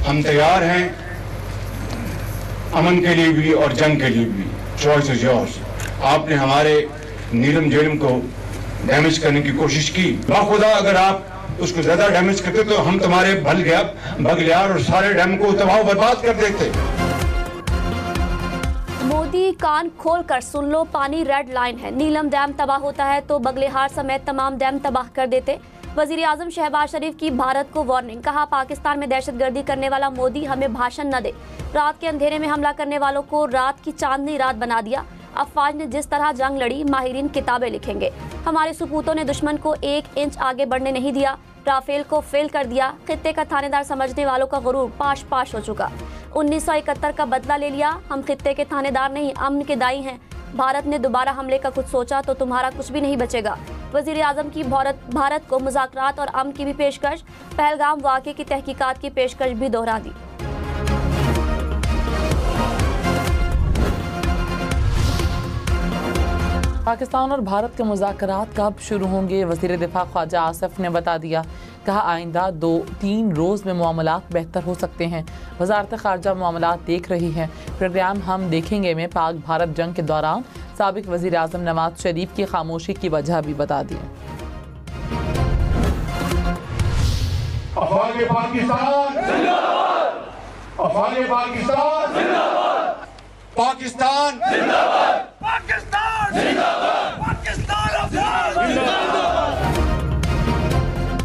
हम तैयार हैं अमन के लिए भी और जंग के लिए भी। Choice is yours. आपने हमारे नीलम झेलम को डैमेज करने की कोशिश की, बाखुदा अगर आप उसको ज्यादा डैमेज करते तो हम तुम्हारे बगलियार और सारे डैम को तबाह बर्बाद कर देते। मोदी कान खोल कर सुन लो, पानी रेड लाइन है। नीलम डैम तबाह होता है तो बगलिहार समेत तमाम डैम तबाह कर देते। वजीर आजम शहबाज शरीफ की भारत को वार्निंग, कहा पाकिस्तान में दहशतगर्दी करने वाला मोदी हमें भाषण न दे। रात के अंधेरे में हमला करने वालों को रात की चांदनी रात बना दिया। अफवाज ने जिस तरह जंग लड़ी, माहिरीन किताबें लिखेंगे। हमारे सपूतों ने दुश्मन को 1 इंच आगे बढ़ने नहीं दिया। राफेल को फेल कर दिया। खित्ते का थानेदार समझने वालों का गुरूर पाश पाश हो चुका। 1971 का बदला ले लिया। हम खित्ते के थानेदार नहीं, अमन के दाई हैं। भारत ने दोबारा हमले का कुछ सोचा तो तुम्हारा कुछ भी नहीं बचेगा। वजीर आजम की भारत को मुज़ाकरात और अमन की भी पेशकश। पहलगाम वाक़े की तहकीकात की पेशकश भी दोहरा दी। पाकिस्तान और भारत के मुज़ाकरात कब शुरू होंगे, वज़ीर दिफा ख्वाजा आसिफ ने बता दिया। कहा आइंदा 2-3 रोज़ में मामलात बेहतर हो सकते हैं। वज़ारत ख़ारजा मामलात देख रही है। प्रोग्राम हम देखेंगे में पाक भारत जंग के दौरान साबिक़ वज़ीर आज़म नवाज शरीफ की खामोशी की वजह भी बता दी। पाकिस्तान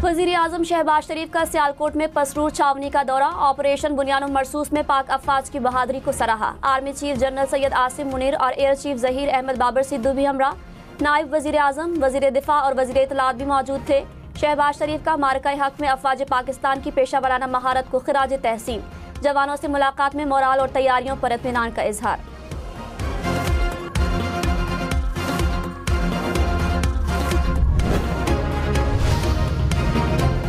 वज़ीर आज़म शहबाज शरीफ का सियालकोट में पसरूर छावनी का दौरा। ऑपरेशन बुनियान मरसूस में पाक अफवाज की बहादुरी को सराहा। Army chief general Syed Asim Munir और एयर चीफ ज़हीर अहमद बाबर सिद्धू भी हमरा। नायब वज़ीर आज़म, वज़ीर दिफा और वज़ीर इत्तलात भी मौजूद थे। शहबाज शरीफ का मारका हक में अफवाज पाकिस्तान की पेशा वराना महारत को खिराज तहसीन। जवानों से मुलाकात में मोराल और तैयारियों पर इत्मीनान का इजहार।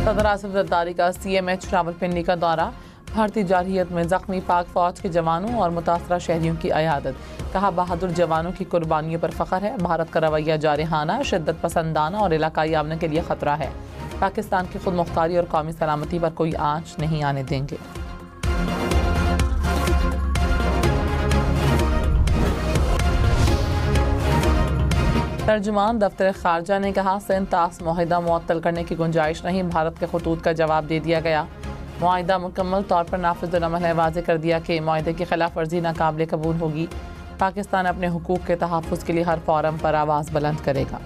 सदर आसिफ जरदारी का CMH रावलपिंडी का दौरा। भारतीय जारहियत में जख्मी पाक फौज के जवानों और मुतासरा शहरियों की अयादत। कहा बहादुर जवानों की कुर्बानियों पर फ़ख्र है। भारत का रवैया जारहाना, शिद्दत पसंदाना और इलाकाई अमन के लिए ख़तरा है। पाकिस्तान की खुद मुख्तारी और कौमी सलामती पर कोई आंच नहीं आने देंगे। तर्जुमान दफ्तर खारजा ने कहा सिंध तास मुआहिदा मुअत्तल करने की गुंजाइश नहीं। भारत के खतूत का जवाब दे दिया गया। मुआहिदा मुकम्मल तौर पर नाफिज़ अमल है। वाज़ेह कर दिया कि मुआहिदे की खिलाफ वर्जी नाकाबिले कबूल होगी। पाकिस्तान अपने हुकूक के तहफ़्फ़ुज़ के लिए हर फोरम पर आवाज़ बुलंद करेगा।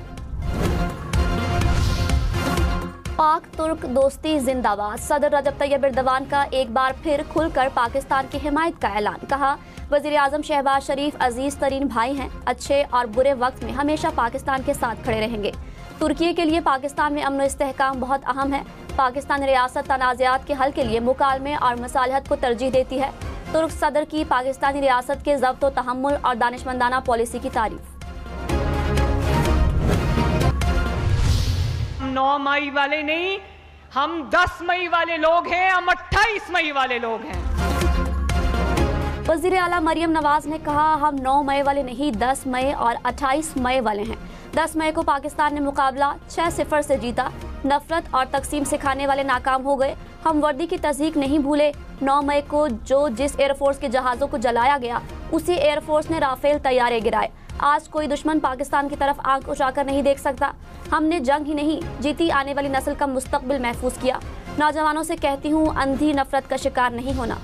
पाक तुर्क दोस्ती जिंदाबाद। सदर रजब तैयब एर्दोगान का एक बार फिर खुलकर पाकिस्तान की हिमायत का ऐलान। कहा वज़ीर आज़म शहबाज शरीफ अजीज़ तरीन भाई हैं। अच्छे और बुरे वक्त में हमेशा पाकिस्तान के साथ खड़े रहेंगे। तुर्की के लिए पाकिस्तान में अमन इस्तेहकाम बहुत अहम है। पाकिस्तान रियासत तनाज़ात के हल के लिए मुकालमे और मसालहत को तरजीह देती है। तुर्क सदर की पाकिस्तानी रियासत के ज़ब्त व तहम्मुल और दानिशमंदाना पॉलिसी की तारीफ। 9 मई वाले नहीं, हम 10 मई वाले लोग हैं, हम 28 मई वाले लोग हैं। वज़ीर आला मरियम नवाज ने कहा हम 9 मई वाले नहीं, 10 मई और 28 मई वाले हैं। 10 मई को पाकिस्तान ने मुकाबला 6-0 से जीता। नफरत और तकसीम सिखाने वाले नाकाम हो गए। हम वर्दी की तस्दीक नहीं भूले। 9 मई को जिस एयरफोर्स के जहाज़ों को जलाया गया, उसी एयरफोर्स ने राफेल तैयारे गिराए। आज कोई दुश्मन पाकिस्तान की तरफ आंख उठाकर नहीं देख सकता। हमने जंग ही नहीं जीती, आने वाली नस्ल का मुस्तकबिल महफूज किया। नौजवानों से कहती हूँ अंधी नफरत का शिकार नहीं होना।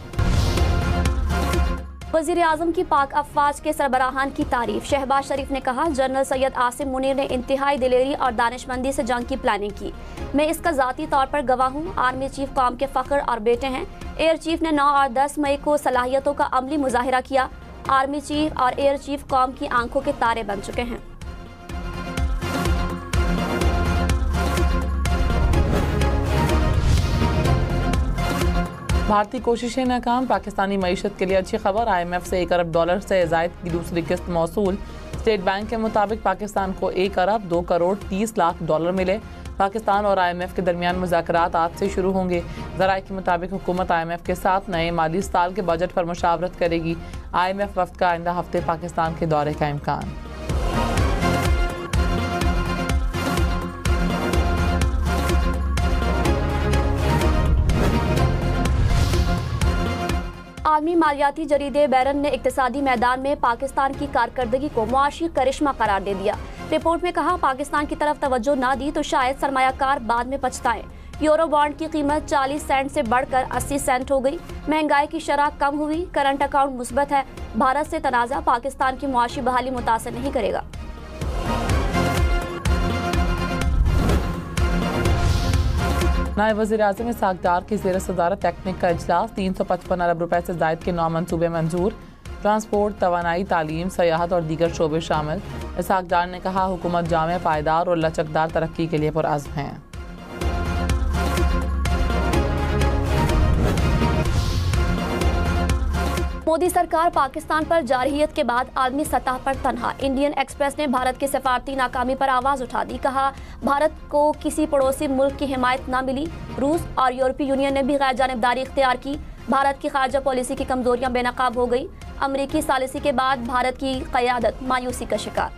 वज़ीर आज़म की पाक अफवाज के सरबराहान की तारीफ। शहबाज शरीफ ने कहा जनरल सैयद आसिम मुनीर ने इंतहाई दिलेरी और दानिशमंदी से जंग की प्लानिंग की। मैं इसका ज़ाती तौर पर गवाह हूँ। आर्मी चीफ कौम के फ़ख्र और बेटे हैं। एयर चीफ ने 9 और 10 मई को सलाहियतों का अमली मुजाहिरा किया। आर्मी चीफ और एयर चीफ कौम की आंखों के तारे बन चुके हैं। भारतीय कोशिशें नाकाम। पाकिस्तानी मईशत के लिए अच्छी खबर। IMF से $1 अरब से ज़ायद की दूसरी किस्त मौसूल। स्टेट बैंक के मुताबिक पाकिस्तान को $1 अरब 2 करोड़ 30 लाख मिले। पाकिस्तान और IMF के दरमियान मुज़ाकरात आज से शुरू होंगे। ज़राए के मुताबिक हुकूमत IMF के साथ नए माली साल के बजट पर मुशावरत करेगी। IMF वफ़द का आइंदा हफ्ते पाकिस्तान के दौरे का इम्कान। आलमी मालियाती जरीदे बैरन ने इक्तिसादी मैदान में पाकिस्तान की कारकर्दगी को मुआशी करिश्मा करार दे दिया। रिपोर्ट में कहा, पाकिस्तान की तरफ तवज्जो ना दी तो शायद सरमायाकार बाद में पछताएं। यूरो बॉन्ड की कीमत 40 सेंट से बढ़कर 80 सेंट हो गई। महंगाई की शरह कम हुई। करंट अकाउंट मुस्बत है। भारत से तनाज़ा पाकिस्तान की मुआशी बहाली मुतासर नहीं करेगा। नायब वज़ीर-ए-आज़म इसहाक डार की ज़ेर सदारत टेक्निक का इजलास। 355 अरब रुपए से ज़ायद के 9 मंसूबे मंजूर। ट्रांसपोर्ट, तवानाई, तालीम, सयाहत और दीगर शोबे शामिल। इसहाक डार ने कहा, हुकूमत जामे, पायदार और लचकदार तरक्की के लिए पुरअज़्म है। मोदी सरकार पाकिस्तान पर जारहियत के बाद आलमी सतह पर तनहा। इंडियन एक्सप्रेस ने भारत की सफारती नाकामी पर आवाज उठा दी। कहा, भारत को किसी पड़ोसी मुल्क की हिमायत न मिली। रूस और यूरोपीय यूनियन ने भी गैर जानिबदारी इख्तियार की। भारत की खारजा पॉलिसी की कमजोरियां बेनकाब हो गई। अमरीकी सालिसी के बाद भारत की क़यादत मायूसी का शिकार।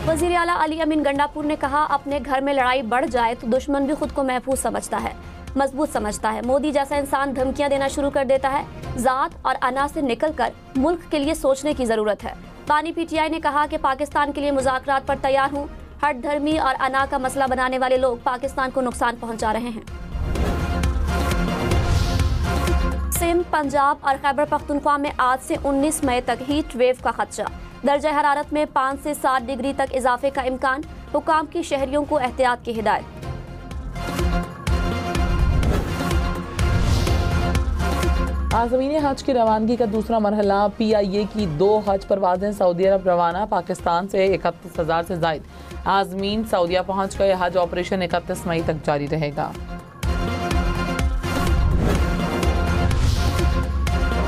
वज़ीर आला अली अमीन गंडापुर ने कहा, अपने घर में लड़ाई बढ़ जाए तो दुश्मन भी खुद को महफूज समझता है, मजबूत समझता है। मोदी जैसा इंसान धमकियां देना शुरू कर देता है। जात और अना से निकलकर मुल्क के लिए सोचने की जरूरत है। बानी पीटीआई ने कहा कि पाकिस्तान के लिए मुज़ाकरात पर तैयार हूं। हट धर्मी और अना का मसला बनाने वाले लोग पाकिस्तान को नुकसान पहुंचा रहे हैं। सिंध, पंजाब और खैबर पख्तूनख्वा में आज से 19 मई तक हीट वेव का खदशा। दर्जा हरारत में 5 से 7 डिग्री तक इजाफे का इम्कान। हुकाम की शहरियों को एहतियात की हिदायत। आज़मीन हज की रवानगी का दूसरा मरहला। PIA की 2 हज परवाज़ें सऊदी अरब रवाना। पाकिस्तान से 31,000 से ज़ायद आज़मीन सऊदीया पहुँच गए। हज ऑपरेशन 31 मई तक जारी रहेगा।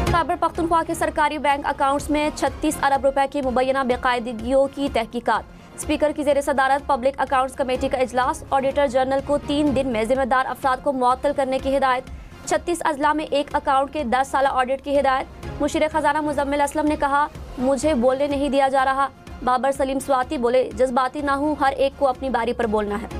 खैबर पख्तूनख्वा के सरकारी बैंक अकाउंट्स में 36 अरब रुपए की मुबैना बेकायदगियों की तहकीकात। स्पीकर की ज़ेर सदारत पब्लिक अकाउंट्स कमेटी का इजलास। ऑडिटर जनरल को 3 दिन में जिम्मेदार अफराद को मुअत्तल करने की हिदायत। 36 अजला में एक अकाउंट के 10 साला ऑडिट की हिदायत। मुशीर खजाना मुजम्मिल असलम ने कहा, मुझे बोलने नहीं दिया जा रहा। बाबर सलीम स्वाति बोले, जज्बाती ना हूँ, हर एक को अपनी बारी पर बोलना है।